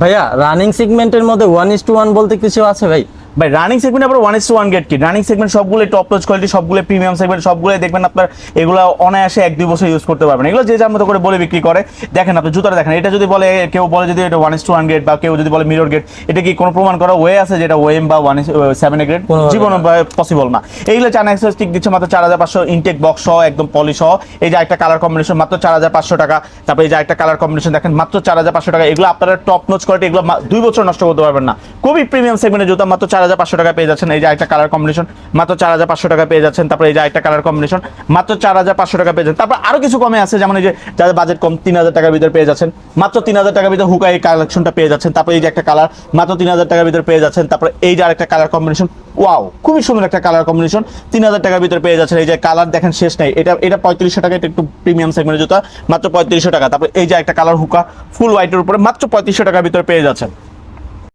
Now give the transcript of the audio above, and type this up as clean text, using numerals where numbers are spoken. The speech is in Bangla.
ভাইয়া রানিং সেগমেন্টের মধ্যে 1:1 বলতে কিছু আছে ভাই? ভাই রানিং সেগমেন্ট আবার 1:1 গেট কি রানিং সেগমেন্ট সবগুলো টপ নচ কোয়ালিটি, সবগুলো প্রিমিয়াম সেগমেন্ট, সবগুলো দেখবেন আপনার এগুলো অনায়াসে 1-2 বছর ইউজ করতে পারবেন। এগুলো যে যার মতো করে বলে বিক্রি করে। দেখেন আপনি জুতাটা দেখেন, এটা যদি বলে কেউ বলে যদি এটা 1:1 গেট বা কেউ যদি বলে মিরর গেট, এটা কি কোনো প্রমাণ করা ওয়ে আছে যেটা ওএম বা 1:7 গ্রেড? জীবনে পসিবল না। এইগুলো চায়না এক্সেস স্টিক দিচ্ছে মাত্র 4500, ইনটেক বক্স সহ একদম পলিশ সহ। এই যে একটা কালার কম্বিনেশন মাত্র 4500 টাকা। তারপরে এই যে একটা কালার কম্বিনেশন দেখেন মাত্র 4500 টাকা। এগুলো আপনারা টপ নচ কোয়ালিটি, এগুলো 2 বছর নষ্ট করতে পারবেন না। খুবই প্রিমিয়াম সেগমেন্টের জুতা মাত্র 4500 টাকা পেয়ে যাচ্ছেন। এই যে একটা কালার কম্বিনেশন মাত্র 4500 টাকা পেয়ে যাচ্ছেন। তারপরে এই যে একটা কালার কম্বিনেশন মাত্র 4500 টাকা পেয়ে যাচ্ছেন। তারপর আরো কিছু কমে আছে, যেমন এই যে যাদের বাজেট কম 3000 টাকার ভিতরে পেয়ে যাচ্ছেন মাত্র 3000 টাকার ভিতরে হুকা এই কালেকশনটা পেয়ে যাচ্ছেন। তারপরে এই যে একটা কালার মাত্র 3000 টাকার ভিতরে পেয়ে যাচ্ছেন। তারপরে এই যে আরেকটা কালার কম্বিনেশন, ওয়াও খুবই সুন্দর একটা কালার কম্বিনেশন 3000 টাকার ভিতরে পেয়ে যাচ্ছেন। এই যে কালার দেখেন শেষ নাই। এটা 3500 টাকা, এটা একটু প্রিমিয়াম সেগমেন্টের জুতা মাত্র 3500 টাকা। তারপরে এই যে একটা কালার হুকা ফুল হোয়াইটের উপরে মাত্র 3500 টাকার ভিতরে পেয়ে যাচ্ছেন।